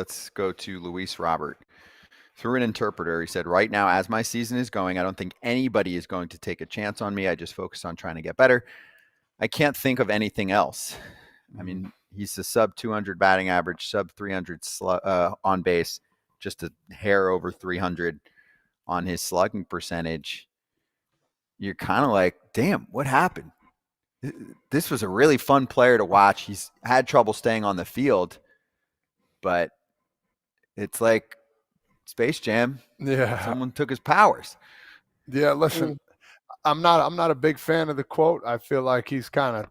Let's go to Luis Robert. Through an interpreter, he said, right now, as my season is going, I don't think anybody is going to take a chance on me. I just focus on trying to get better. I can't think of anything else. I mean, he's a sub 200 batting average, sub 300 on base, just a hair over 300 on his slugging percentage. You're kind of like, damn, what happened? This was a really fun player to watch. He's had trouble staying on the field, but it's like Space Jam. Yeah. Someone took his powers. Yeah, listen, I'm not a big fan of the quote. I feel like he's kind of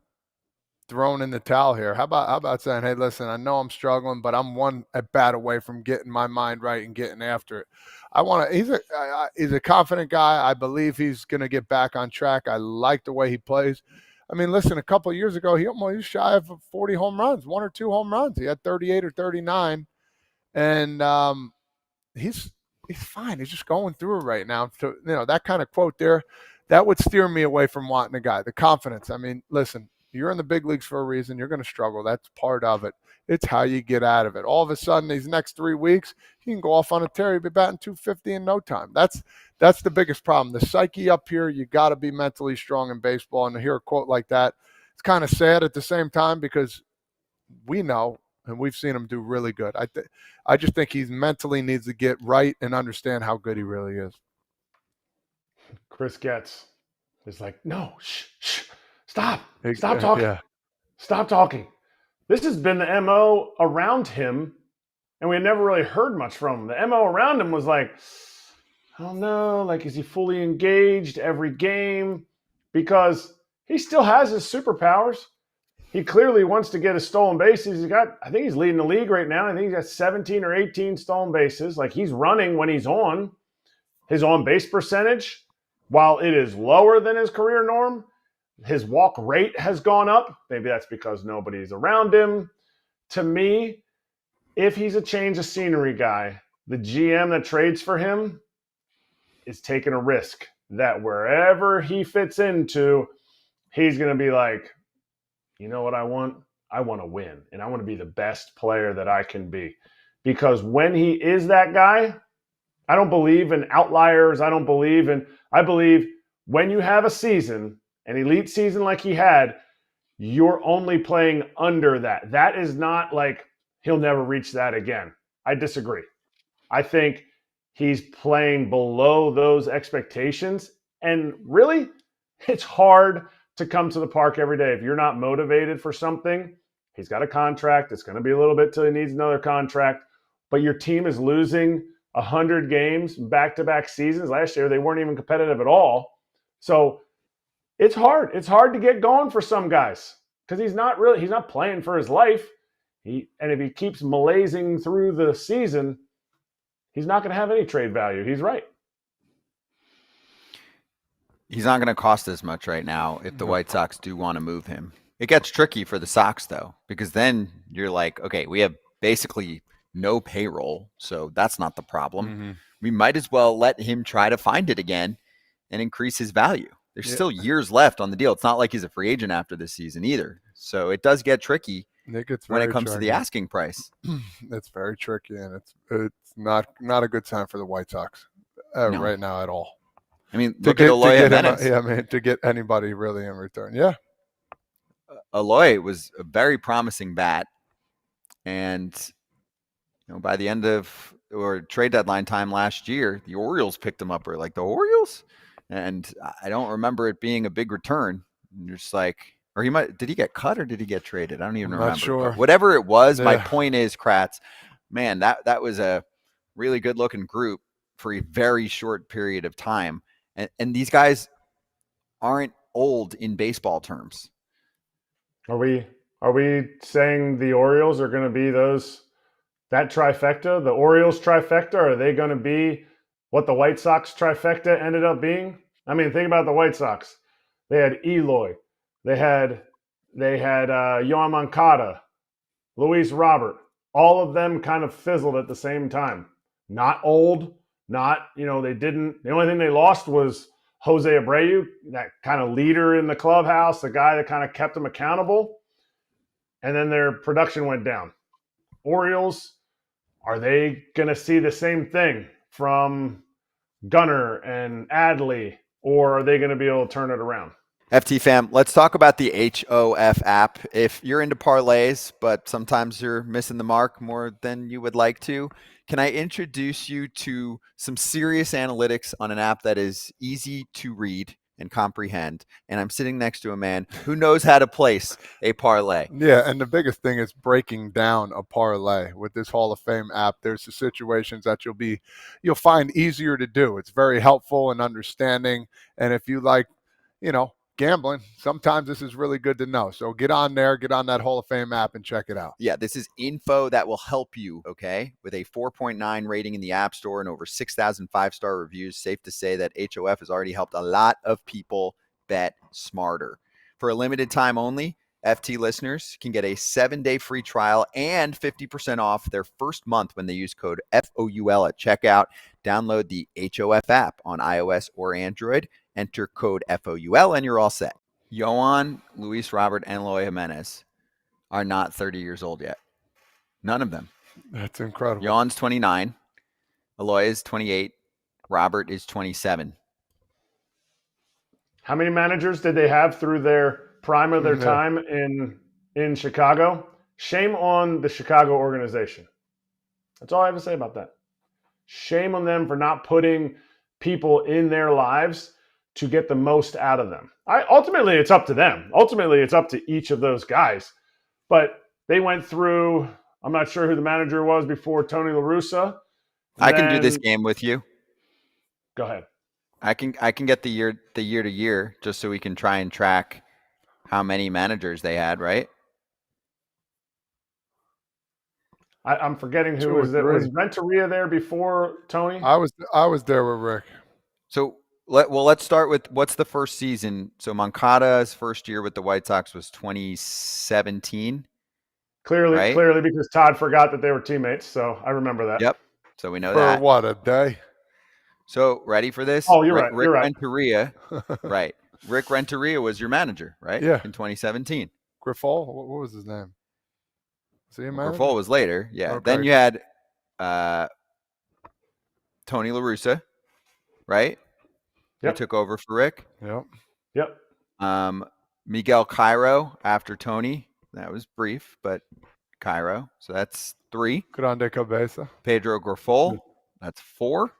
thrown in the towel here. How about saying, "Hey, listen, I know I'm struggling, but I'm one at bat away from getting my mind right and getting after it." I want to. He's a confident guy. I believe he's going to get back on track. I like the way he plays. I mean, listen, a couple of years ago, he was shy of 40 home runs, one or two home runs. He had 38 or 39, and he's fine. He's just going through it right now. So, that kind of quote there, that would steer me away from wanting a guy. The confidence. I mean, listen, you're in the big leagues for a reason. You're going to struggle. That's part of it. It's how you get out of it. All of a sudden, these next 3 weeks, he can go off on a tear. He'll be batting 250 in no time. That's the biggest problem. The psyche up here, you got to be mentally strong in baseball. And to hear a quote like that, it's kind of sad at the same time because we know and we've seen him do really good. I just think he mentally needs to get right and understand how good he really is. Chris Getz is like, no, shh, stop talking. Yeah. Stop talking. This has been the MO around him, and we never really heard much from him. The MO around him was like, I don't know, like, is he fully engaged every game? Because he still has his superpowers. He clearly wants to get his stolen bases. I think he's leading the league right now. I think he's got 17 or 18 stolen bases. Like, he's running when he's on. His on-base percentage, while it is lower than his career norm, his walk rate has gone up. Maybe that's because nobody's around him. To me, if he's a change of scenery guy, the GM that trades for him is taking a risk that wherever he fits into, he's going to be like, you know what I want? I want to win, and I want to be the best player that I can be. Because when he is that guy, I don't believe in outliers. I believe when you have a season, an elite season like he had, you're only playing under that. That is not like he'll never reach that again. I disagree. I think he's playing below those expectations. And really, it's hard to come to the park every day. If you're not motivated for something, he's got a contract. It's going to be a little bit till he needs another contract. But your team is losing 100 games back-to-back seasons. Last year, they weren't even competitive at all. So it's hard. It's hard to get going for some guys because he's not playing for his life. And if he keeps malaising through the season, he's not going to have any trade value. He's right. He's not going to cost as much right now if the White Sox do want to move him. It gets tricky for the Sox, though, because then you're like, okay, we have basically no payroll, so that's not the problem. Mm-hmm. We might as well let him try to find it again and increase his value. There's still years left on the deal. It's not like he's a free agent after this season either. So it does get tricky when it comes to the asking price. It's very tricky, and it's not a good time for the White Sox right now at all. I mean, look at Eloy Jimenez. To get anybody really in return. Yeah. Eloy was a very promising bat. And by the end of or trade deadline time last year, the Orioles picked him up. We're like, the Orioles? And I don't remember it being a big return. And you're just like, or did he get cut or did he get traded? I don't even remember. Not sure. But whatever it was, my point is, Kratz, man, that was a really good looking group for a very short period of time. And these guys aren't old in baseball terms. Are we saying the Orioles are going to be that trifecta, the Orioles trifecta? Are they going to be what the White Sox trifecta ended up being? I mean, think about the White Sox. They had Eloy. They had Yoan Moncada, Luis Robert. All of them kind of fizzled at the same time. Not old. They didn't. The only thing they lost was Jose Abreu, that kind of leader in the clubhouse, the guy that kind of kept them accountable. And then their production went down. Orioles, Are they going to see the same thing from Gunner and Adley, or are they going to be able to turn it around? FT fam, let's talk about the HOF app. If you're into parlays, but sometimes you're missing the mark more than you would like to, can I introduce you to some serious analytics on an app that is easy to read and comprehend? And I'm sitting next to a man who knows how to place a parlay. Yeah, and the biggest thing is breaking down a parlay with this Hall of Fame app. There's the situations that you'll find easier to do. It's very helpful and understanding. And if you like, gambling, sometimes this is really good to know. So get on there, get on that Hall of Fame app and check it out. Yeah, this is info that will help you, okay? With a 4.9 rating in the App Store and over 6,000 five-star reviews, safe to say that HOF has already helped a lot of people bet smarter. For a limited time only, FT listeners can get a 7-day free trial and 50% off their first month when they use code FOUL at checkout. Download the HOF app on iOS or Android. Enter code FOUL and you're all set. Yohan, Luis Robert, and Eloy Jimenez are not 30 years old yet. None of them. That's incredible. Yohan's 29. Eloy is 28. Robert is 27. How many managers did they have through their prime of their time in Chicago? Shame on the Chicago organization. That's all I have to say about that. Shame on them for not putting people in their lives to get the most out of them. Ultimately, it's up to them. Ultimately, it's up to each of those guys. But they went through, I'm not sure who the manager was before Tony La Russa. I can do this game with you. Go ahead. I can get the year to year just so we can try and track how many managers they had, right? I'm forgetting who was it. Was Renteria there before Tony? I was there with Rick. So let's start with what's the first season. So Moncada's first year with the White Sox was 2017. Clearly, right? Clearly because Todd forgot that they were teammates. So I remember that. Yep. So we know For that. what, a day? So ready for this? Oh, you're right. Rick You're right. Renteria, right. Rick Renteria was your manager, right? Yeah. In 2017. Griffol? What was his name? Was he a manager? Griffol was later. Yeah. Okay. Then you had Tony La Russa, right? Yep. Who took over for Rick. Yep. Miguel Cairo after Tony. That was brief, but Cairo. So that's 3. Grande Cabeza. Pedro Griffol. That's 4.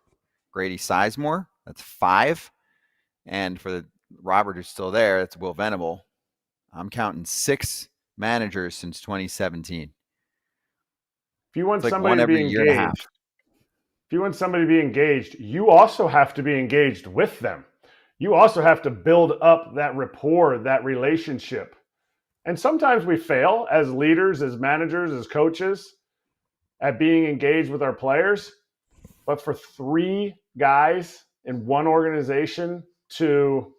Grady Sizemore. That's 5. And for the Robert who's still there, that's Will Venable. I'm counting 6 managers since 2017. If you want It's like somebody one to every be year and a half. engaged, if you want somebody to be engaged, you also have to be engaged with them. You also have to build up that rapport, that relationship. And sometimes we fail as leaders, as managers, as coaches at being engaged with our players. But for 3 guys in one organization to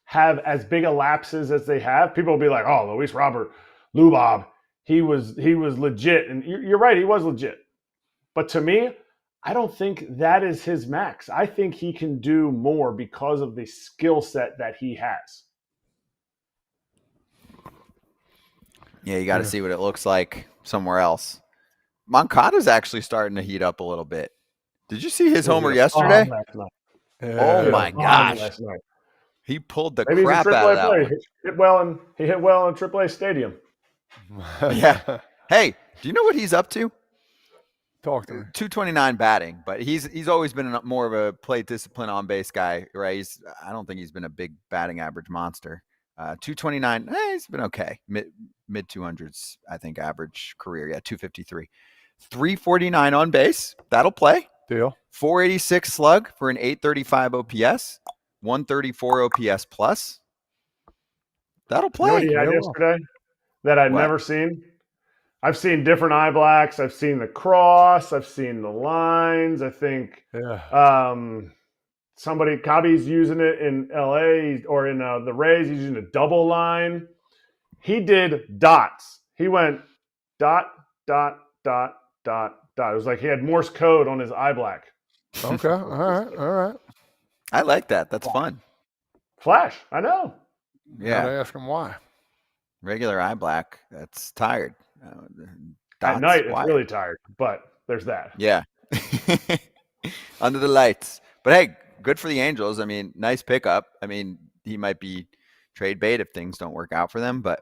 have as big a lapses as they have, people will be like, oh, Luis Robert, Lou Bob, he was legit. And you're right, he was legit. But to me, I don't think that is his max. I think he can do more because of the skill set that he has. Yeah, you got to see what it looks like somewhere else. Moncada's actually starting to heat up a little bit. Did you see his homer yesterday? Oh my gosh. He pulled the Maybe crap out of that one. He hit well in AAA Stadium. Yeah. Hey, do you know what he's up to? Talk to me. 229 batting, but he's always been more of a plate discipline on base guy, right? I don't think he's been a big batting average monster. 229, he's been okay. Mid 200s, I think, average career. Yeah, 253. 349 on base. That'll play. Deal. 486 slug for an 835 OPS. 134 OPS plus. That'll play. You know what he had yesterday that I'd never seen? I've seen different eye blacks. I've seen the cross. I've seen the lines. I think Cobby's using it in LA or in the Rays. He's using a double line. He did dots. He went dot, dot, dot, dot, dot. It was like he had Morse code on his eye black. Okay. All right. I like that. That's fun. Flash. I know. Yeah. Gotta ask him why. Regular eye black. That's tired. At night, it's Why? really tired, but there's that. Yeah. Under the lights. But hey, good for the Angels. I mean, nice pickup. I mean, he might be trade bait if things don't work out for them, but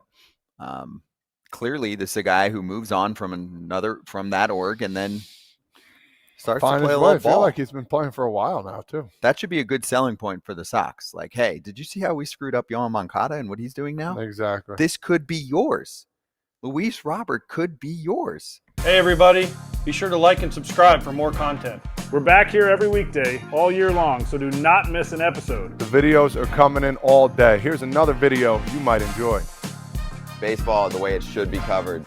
clearly this is a guy who moves on from that org and then starts to play a little I feel ball. like he's been playing for a while now too. That should be a good selling point for the Sox. Like, hey, did you see how we screwed up Yohan Moncada and what he's doing now? Exactly. This could be yours. Luis Robert could be yours. Hey everybody, be sure to like and subscribe for more content. We're back here every weekday, all year long, so do not miss an episode. The videos are coming in all day. Here's another video you might enjoy. Baseball the way it should be covered.